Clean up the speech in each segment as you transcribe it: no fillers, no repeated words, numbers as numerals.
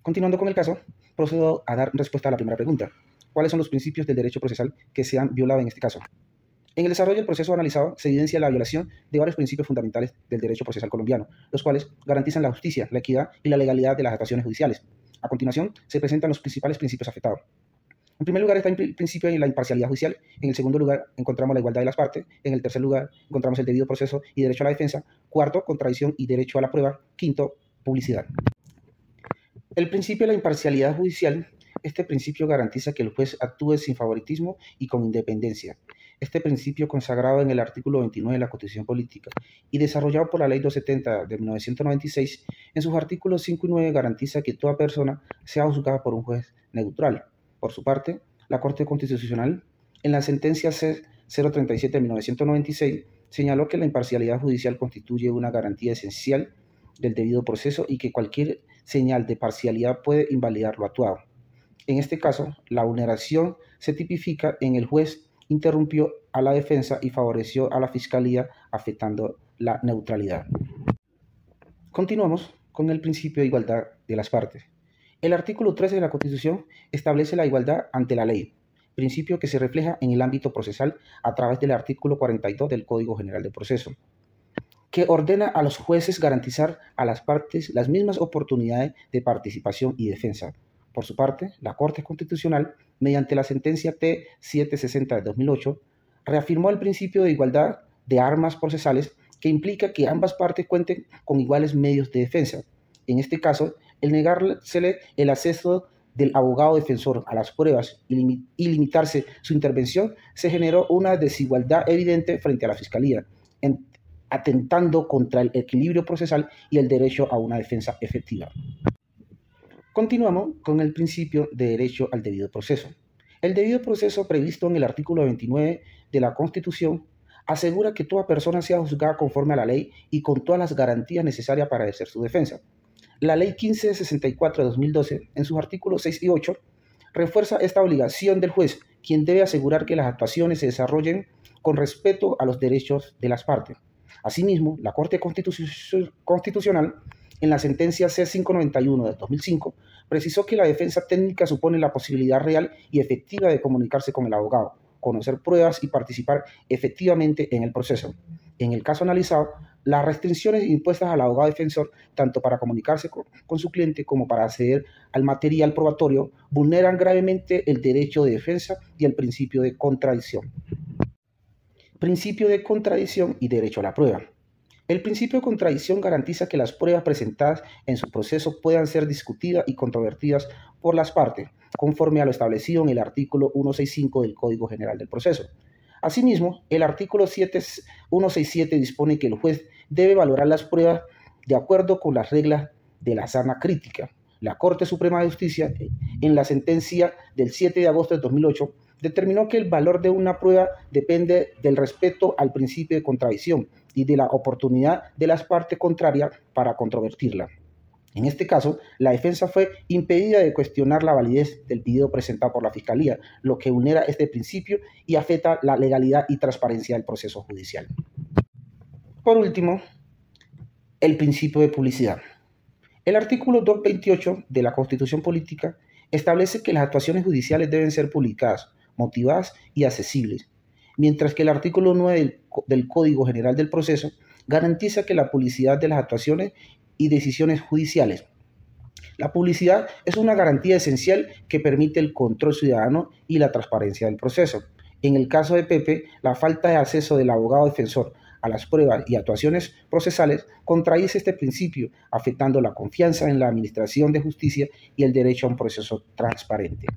Continuando con el caso, procedo a dar respuesta a la primera pregunta. ¿Cuáles son los principios del derecho procesal que se han violado en este caso? En el desarrollo del proceso analizado se evidencia la violación de varios principios fundamentales del derecho procesal colombiano, los cuales garantizan la justicia, la equidad y la legalidad de las actuaciones judiciales. A continuación, se presentan los principales principios afectados. En primer lugar está el principio de la imparcialidad judicial, en el segundo lugar encontramos la igualdad de las partes, en el tercer lugar encontramos el debido proceso y derecho a la defensa, cuarto, contradicción y derecho a la prueba, quinto, publicidad. El principio de la imparcialidad judicial, este principio garantiza que el juez actúe sin favoritismo y con independencia. Este principio, consagrado en el artículo 29 de la Constitución Política y desarrollado por la Ley 270 de 1996, en sus artículos 5 y 9 garantiza que toda persona sea juzgada por un juez neutral. Por su parte, la Corte Constitucional, en la sentencia C-037 de 1996, señaló que la imparcialidad judicial constituye una garantía esencial del debido proceso y que cualquier señal de parcialidad puede invalidar lo actuado. En este caso, la vulneración se tipifica en el juez interrumpió a la defensa y favoreció a la fiscalía, afectando la neutralidad. Continuamos con el principio de igualdad de las partes. El artículo 13 de la Constitución establece la igualdad ante la ley, principio que se refleja en el ámbito procesal a través del artículo 42 del Código General de Proceso, que ordena a los jueces garantizar a las partes las mismas oportunidades de participación y defensa. Por su parte, la Corte Constitucional, mediante la sentencia T-760 de 2008, reafirmó el principio de igualdad de armas procesales que implica que ambas partes cuenten con iguales medios de defensa. En este caso, el negársele el acceso del abogado defensor a las pruebas y limitarse su intervención, se generó una desigualdad evidente frente a la Fiscalía, atentando contra el equilibrio procesal y el derecho a una defensa efectiva. Continuamos con el principio de derecho al debido proceso. El debido proceso previsto en el artículo 29 de la Constitución asegura que toda persona sea juzgada conforme a la ley y con todas las garantías necesarias para ejercer su defensa. La Ley 1564 de 2012, en sus artículos 6 y 8, refuerza esta obligación del juez, quien debe asegurar que las actuaciones se desarrollen con respeto a los derechos de las partes. Asimismo, la Corte Constitucional, en la sentencia C-591 de 2005, precisó que la defensa técnica supone la posibilidad real y efectiva de comunicarse con el abogado, conocer pruebas y participar efectivamente en el proceso. En el caso analizado, las restricciones impuestas al abogado defensor, tanto para comunicarse con su cliente como para acceder al material probatorio, vulneran gravemente el derecho de defensa y el principio de contradicción. Principio de contradicción y derecho a la prueba. El principio de contradicción garantiza que las pruebas presentadas en su proceso puedan ser discutidas y controvertidas por las partes, conforme a lo establecido en el artículo 165 del Código General del Proceso. Asimismo, el artículo 167 dispone que el juez debe valorar las pruebas de acuerdo con las reglas de la sana crítica. La Corte Suprema de Justicia, en la sentencia del 7 de agosto de 2008, determinó que el valor de una prueba depende del respeto al principio de contradicción y de la oportunidad de las partes contrarias para controvertirla. En este caso, la defensa fue impedida de cuestionar la validez del pedido presentado por la Fiscalía, lo que vulnera este principio y afecta la legalidad y transparencia del proceso judicial. Por último, el principio de publicidad. El artículo 228 de la Constitución Política establece que las actuaciones judiciales deben ser publicadas, motivadas y accesibles, mientras que el artículo 9 del Código General del Proceso garantiza que la publicidad de las actuaciones y decisiones judiciales. La publicidad es una garantía esencial que permite el control ciudadano y la transparencia del proceso. En el caso de Pepe, la falta de acceso del abogado defensor a las pruebas y actuaciones procesales contradice este principio, afectando la confianza en la administración de justicia y el derecho a un proceso transparente.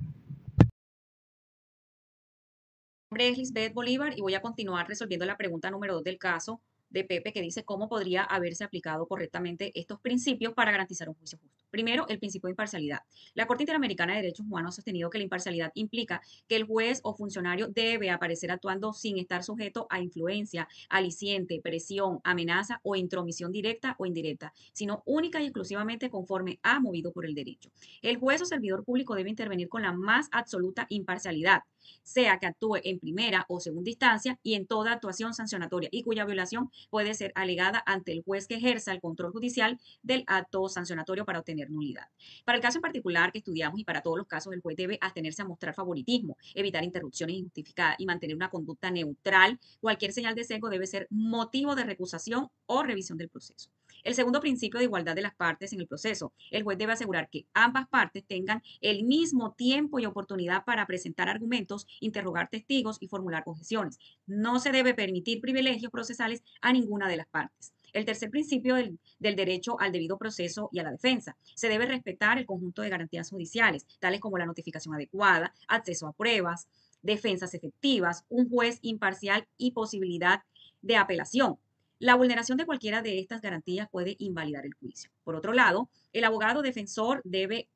Mi nombre es Lisbeth Bolívar y voy a continuar resolviendo la pregunta número 2 del caso de Pepe, que dice cómo podría haberse aplicado correctamente estos principios para garantizar un juicio justo. Primero, el principio de imparcialidad. La Corte Interamericana de Derechos Humanos ha sostenido que la imparcialidad implica que el juez o funcionario debe aparecer actuando sin estar sujeto a influencia, aliciente, presión, amenaza o intromisión directa o indirecta, sino única y exclusivamente conforme a movido por el derecho. El juez o servidor público debe intervenir con la más absoluta imparcialidad, sea que actúe en primera o segunda instancia y en toda actuación sancionatoria y cuya violación puede ser alegada ante el juez que ejerza el control judicial del acto sancionatorio para obtener nulidad. Para el caso en particular que estudiamos y para todos los casos, el juez debe abstenerse a mostrar favoritismo, evitar interrupciones injustificadas y mantener una conducta neutral. Cualquier señal de sesgo debe ser motivo de recusación o revisión del proceso. El segundo principio de igualdad de las partes en el proceso. El juez debe asegurar que ambas partes tengan el mismo tiempo y oportunidad para presentar argumentos, interrogar testigos y formular objeciones. No se debe permitir privilegios procesales a ninguna de las partes. El tercer principio del derecho al debido proceso y a la defensa. Se debe respetar el conjunto de garantías judiciales, tales como la notificación adecuada, acceso a pruebas, defensas efectivas, un juez imparcial y posibilidad de apelación. La vulneración de cualquiera de estas garantías puede invalidar el juicio. Por otro lado, el abogado defensor debe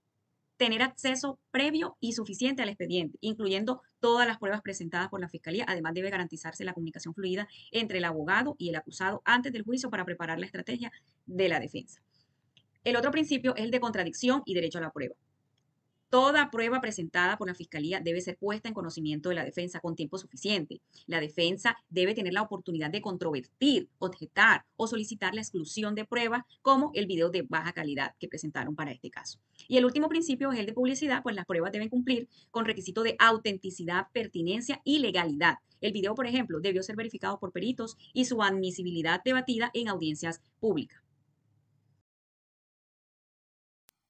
tener acceso previo y suficiente al expediente, incluyendo todas las pruebas presentadas por la Fiscalía. Además, debe garantizarse la comunicación fluida entre el abogado y el acusado antes del juicio para preparar la estrategia de la defensa. El otro principio es el de contradicción y derecho a la prueba. Toda prueba presentada por la Fiscalía debe ser puesta en conocimiento de la defensa con tiempo suficiente. La defensa debe tener la oportunidad de controvertir, objetar o solicitar la exclusión de pruebas, como el video de baja calidad que presentaron para este caso. Y el último principio es el de publicidad, pues las pruebas deben cumplir con requisitos de autenticidad, pertinencia y legalidad. El video, por ejemplo, debió ser verificado por peritos y su admisibilidad debatida en audiencias públicas.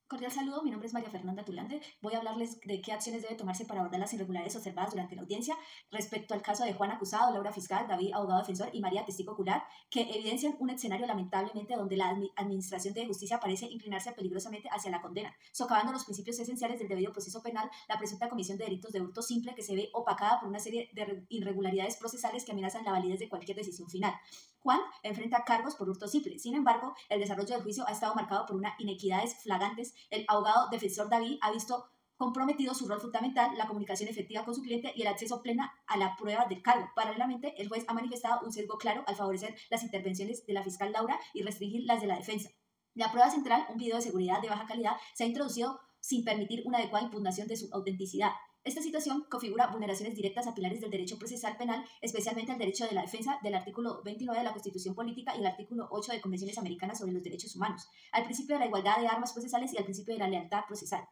Cordial saludo, mi nombre es María Fernanda Tulande. Voy a hablarles de qué acciones debe tomarse para abordar las irregularidades observadas durante la audiencia respecto al caso de Juan acusado, Laura fiscal, David abogado defensor y María testigo ocular, que evidencian un escenario lamentablemente donde la administración de justicia parece inclinarse peligrosamente hacia la condena, socavando los principios esenciales del debido proceso penal, la presunta comisión de delitos de hurto simple que se ve opacada por una serie de irregularidades procesales que amenazan la validez de cualquier decisión final. Juan enfrenta cargos por hurto simple. Sin embargo, el desarrollo del juicio ha estado marcado por unas inequidades flagrantes. El abogado defensor David ha visto comprometido su rol fundamental, la comunicación efectiva con su cliente y el acceso pleno a la prueba del cargo. Paralelamente, el juez ha manifestado un sesgo claro al favorecer las intervenciones de la fiscal Laura y restringir las de la defensa. La prueba central, un video de seguridad de baja calidad, se ha introducido sin permitir una adecuada impugnación de su autenticidad. Esta situación configura vulneraciones directas a pilares del derecho procesal penal, especialmente el derecho de la defensa del artículo 29 de la Constitución Política y el artículo 8 de Convenciones Americanas sobre los Derechos Humanos, al principio de la igualdad de armas procesales y al principio de la lealtad procesal.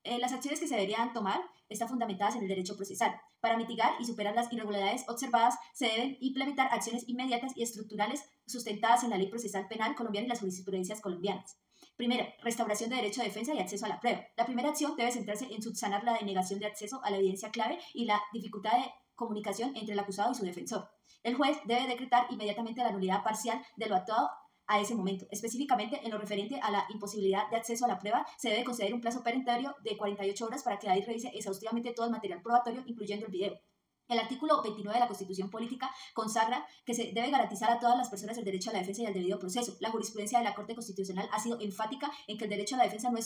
Las acciones que se deberían tomar están fundamentadas en el derecho procesal. Para mitigar y superar las irregularidades observadas, se deben implementar acciones inmediatas y estructurales sustentadas en la ley procesal penal colombiana y las jurisprudencias colombianas. Primero, restauración de derecho de defensa y acceso a la prueba. La primera acción debe centrarse en subsanar la denegación de acceso a la evidencia clave y la dificultad de comunicación entre el acusado y su defensor. El juez debe decretar inmediatamente la nulidad parcial de lo actuado a ese momento. Específicamente, en lo referente a la imposibilidad de acceso a la prueba, se debe conceder un plazo perentorio de 48 horas para que David revise exhaustivamente todo el material probatorio, incluyendo el video. El artículo 29 de la Constitución Política consagra que se debe garantizar a todas las personas el derecho a la defensa y al debido proceso. La jurisprudencia de la Corte Constitucional ha sido enfática en que el derecho a la defensa no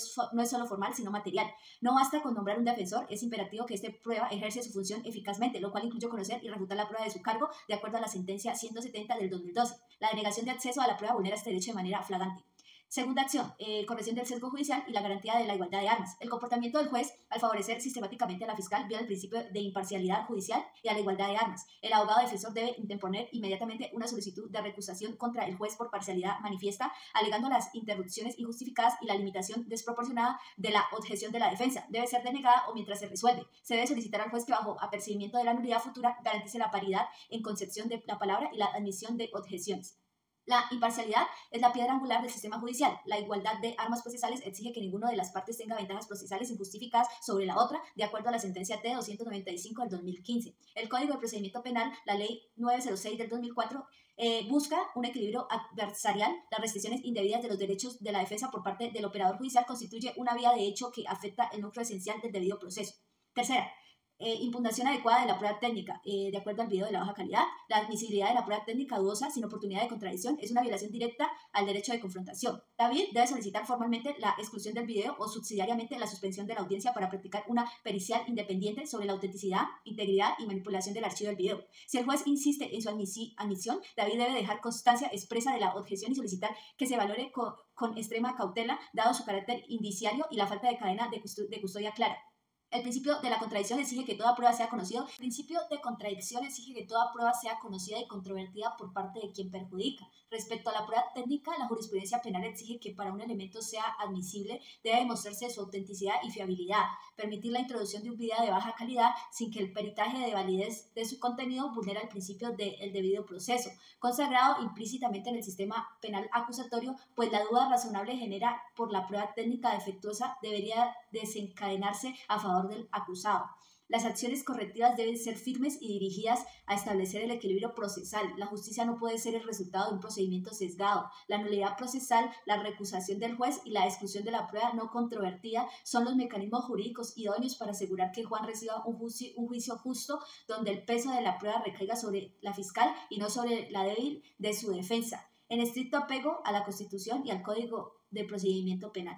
es solo formal, sino material. No basta con nombrar un defensor, es imperativo que este prueba ejerce su función eficazmente, lo cual incluye conocer y refutar la prueba de su cargo de acuerdo a la sentencia 170 del 2012. La denegación de acceso a la prueba vulnera este derecho de manera flagrante. Segunda acción, corrección del sesgo judicial y la garantía de la igualdad de armas. El comportamiento del juez al favorecer sistemáticamente a la fiscal viola el principio de imparcialidad judicial y a la igualdad de armas. El abogado defensor debe interponer inmediatamente una solicitud de recusación contra el juez por parcialidad manifiesta, alegando las interrupciones injustificadas y la limitación desproporcionada de la objeción de la defensa. Debe ser denegada o mientras se resuelve. Se debe solicitar al juez que, bajo apercibimiento de la nulidad futura, garantice la paridad en concepción de la palabra y la admisión de objeciones. La imparcialidad es la piedra angular del sistema judicial. La igualdad de armas procesales exige que ninguna de las partes tenga ventajas procesales injustificadas sobre la otra, de acuerdo a la sentencia T-295 del 2015. El Código de Procedimiento Penal, la Ley 906 del 2004, busca un equilibrio adversarial. Las restricciones indebidas de los derechos de la defensa por parte del operador judicial constituye una vía de hecho que afecta el núcleo esencial del debido proceso. Tercera, impugnación adecuada de la prueba técnica, de acuerdo al video de la baja calidad. La admisibilidad de la prueba técnica dudosa sin oportunidad de contradicción es una violación directa al derecho de confrontación. David debe solicitar formalmente la exclusión del video o subsidiariamente la suspensión de la audiencia para practicar una pericial independiente sobre la autenticidad, integridad y manipulación del archivo del video. Si el juez insiste en su admisión, David debe dejar constancia expresa de la objeción y solicitar que se valore con extrema cautela, dado su carácter indiciario y la falta de cadena de custodia clara. El principio de la contradicción exige que toda prueba sea conocida. El principio de contradicción exige que toda prueba sea conocida y controvertida por parte de quien perjudica. Respecto a la prueba técnica, la jurisprudencia penal exige que para un elemento sea admisible debe demostrarse su autenticidad y fiabilidad, permitir la introducción de un video de baja calidad sin que el peritaje de validez de su contenido vulnere el principio del debido proceso, consagrado implícitamente en el sistema penal acusatorio, pues la duda razonable genera por la prueba técnica defectuosa debería desencadenarse a favor del acusado. Las acciones correctivas deben ser firmes y dirigidas a establecer el equilibrio procesal. La justicia no puede ser el resultado de un procedimiento sesgado. La nulidad procesal, la recusación del juez y la exclusión de la prueba no controvertida son los mecanismos jurídicos idóneos para asegurar que Juan reciba un juicio justo donde el peso de la prueba recaiga sobre la fiscal y no sobre la débil de su defensa, en estricto apego a la Constitución y al Código de Procedimiento Penal.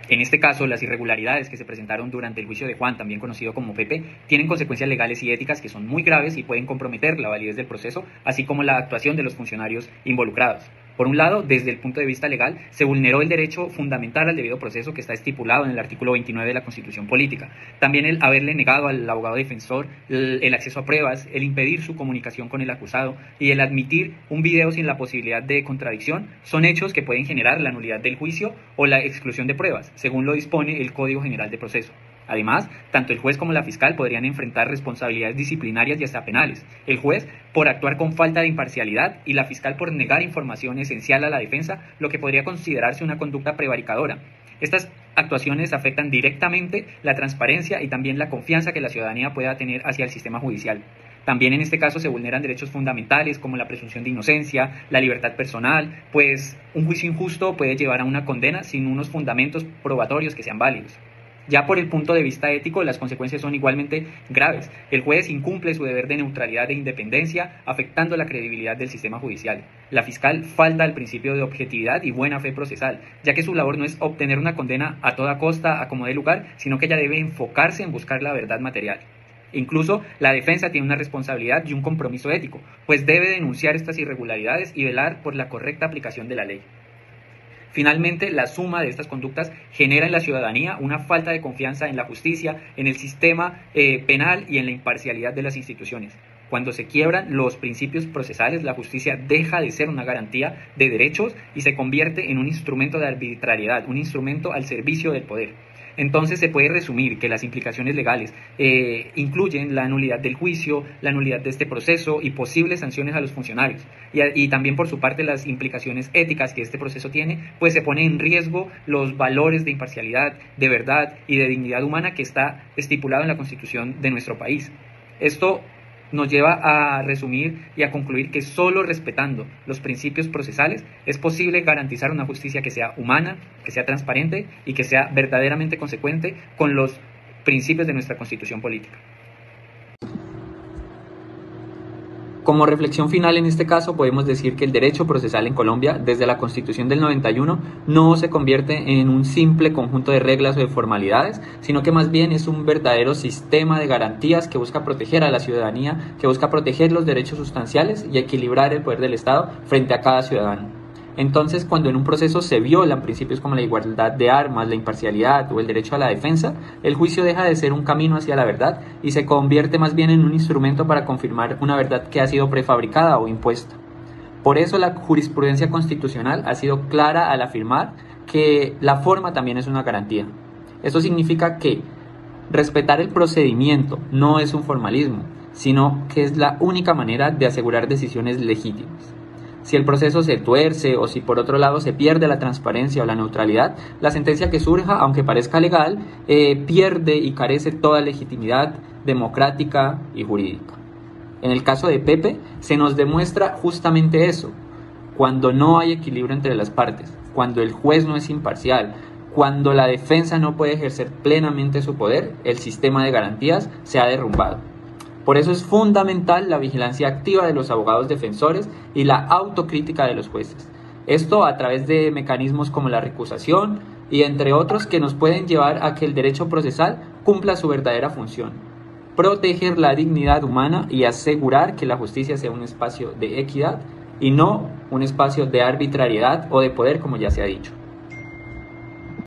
En este caso, las irregularidades que se presentaron durante el juicio de Juan, también conocido como Pepe, tienen consecuencias legales y éticas que son muy graves y pueden comprometer la validez del proceso, así como la actuación de los funcionarios involucrados. Por un lado, desde el punto de vista legal, se vulneró el derecho fundamental al debido proceso que está estipulado en el artículo 29 de la Constitución Política. También el haberle negado al abogado defensor el acceso a pruebas, el impedir su comunicación con el acusado y el admitir un video sin la posibilidad de contradicción son hechos que pueden generar la nulidad del juicio o la exclusión de pruebas, según lo dispone el Código General de Proceso. Además, tanto el juez como la fiscal podrían enfrentar responsabilidades disciplinarias y hasta penales. El juez por actuar con falta de imparcialidad y la fiscal por negar información esencial a la defensa, lo que podría considerarse una conducta prevaricadora. Estas actuaciones afectan directamente la transparencia y también la confianza que la ciudadanía pueda tener hacia el sistema judicial. También en este caso se vulneran derechos fundamentales como la presunción de inocencia, la libertad personal, pues un juicio injusto puede llevar a una condena sin unos fundamentos probatorios que sean válidos. Ya por el punto de vista ético, las consecuencias son igualmente graves. El juez incumple su deber de neutralidad e independencia, afectando la credibilidad del sistema judicial. La fiscal falta al principio de objetividad y buena fe procesal, ya que su labor no es obtener una condena a toda costa, a como dé lugar, sino que ella debe enfocarse en buscar la verdad material. Incluso la defensa tiene una responsabilidad y un compromiso ético, pues debe denunciar estas irregularidades y velar por la correcta aplicación de la ley. Finalmente, la suma de estas conductas genera en la ciudadanía una falta de confianza en la justicia, en el sistema penal y en la imparcialidad de las instituciones. Cuando se quiebran los principios procesales, la justicia deja de ser una garantía de derechos y se convierte en un instrumento de arbitrariedad, un instrumento al servicio del poder. Entonces se puede resumir que las implicaciones legales incluyen la nulidad del juicio, la nulidad de este proceso y posibles sanciones a los funcionarios. Y también por su parte las implicaciones éticas que este proceso tiene, pues se pone en riesgo los valores de imparcialidad, de verdad y de dignidad humana que está estipulado en la Constitución de nuestro país. Esto nos lleva a resumir y a concluir que solo respetando los principios procesales es posible garantizar una justicia que sea humana, que sea transparente y que sea verdaderamente consecuente con los principios de nuestra Constitución política. Como reflexión final en este caso podemos decir que el derecho procesal en Colombia desde la Constitución del 91 no se convierte en un simple conjunto de reglas o de formalidades, sino que más bien es un verdadero sistema de garantías que busca proteger a la ciudadanía, que busca proteger los derechos sustanciales y equilibrar el poder del Estado frente a cada ciudadano. Entonces, cuando en un proceso se violan principios como la igualdad de armas, la imparcialidad o el derecho a la defensa, el juicio deja de ser un camino hacia la verdad y se convierte más bien en un instrumento para confirmar una verdad que ha sido prefabricada o impuesta. Por eso la jurisprudencia constitucional ha sido clara al afirmar que la forma también es una garantía. Esto significa que respetar el procedimiento no es un formalismo, sino que es la única manera de asegurar decisiones legítimas. Si el proceso se tuerce o si por otro lado se pierde la transparencia o la neutralidad, la sentencia que surja, aunque parezca legal, pierde y carece toda legitimidad democrática y jurídica. En el caso de Pepe, se nos demuestra justamente eso, cuando no hay equilibrio entre las partes, cuando el juez no es imparcial, cuando la defensa no puede ejercer plenamente su poder, el sistema de garantías se ha derrumbado. Por eso es fundamental la vigilancia activa de los abogados defensores y la autocrítica de los jueces. Esto a través de mecanismos como la recusación y entre otros que nos pueden llevar a que el derecho procesal cumpla su verdadera función: proteger la dignidad humana y asegurar que la justicia sea un espacio de equidad y no un espacio de arbitrariedad o de poder, como ya se ha dicho.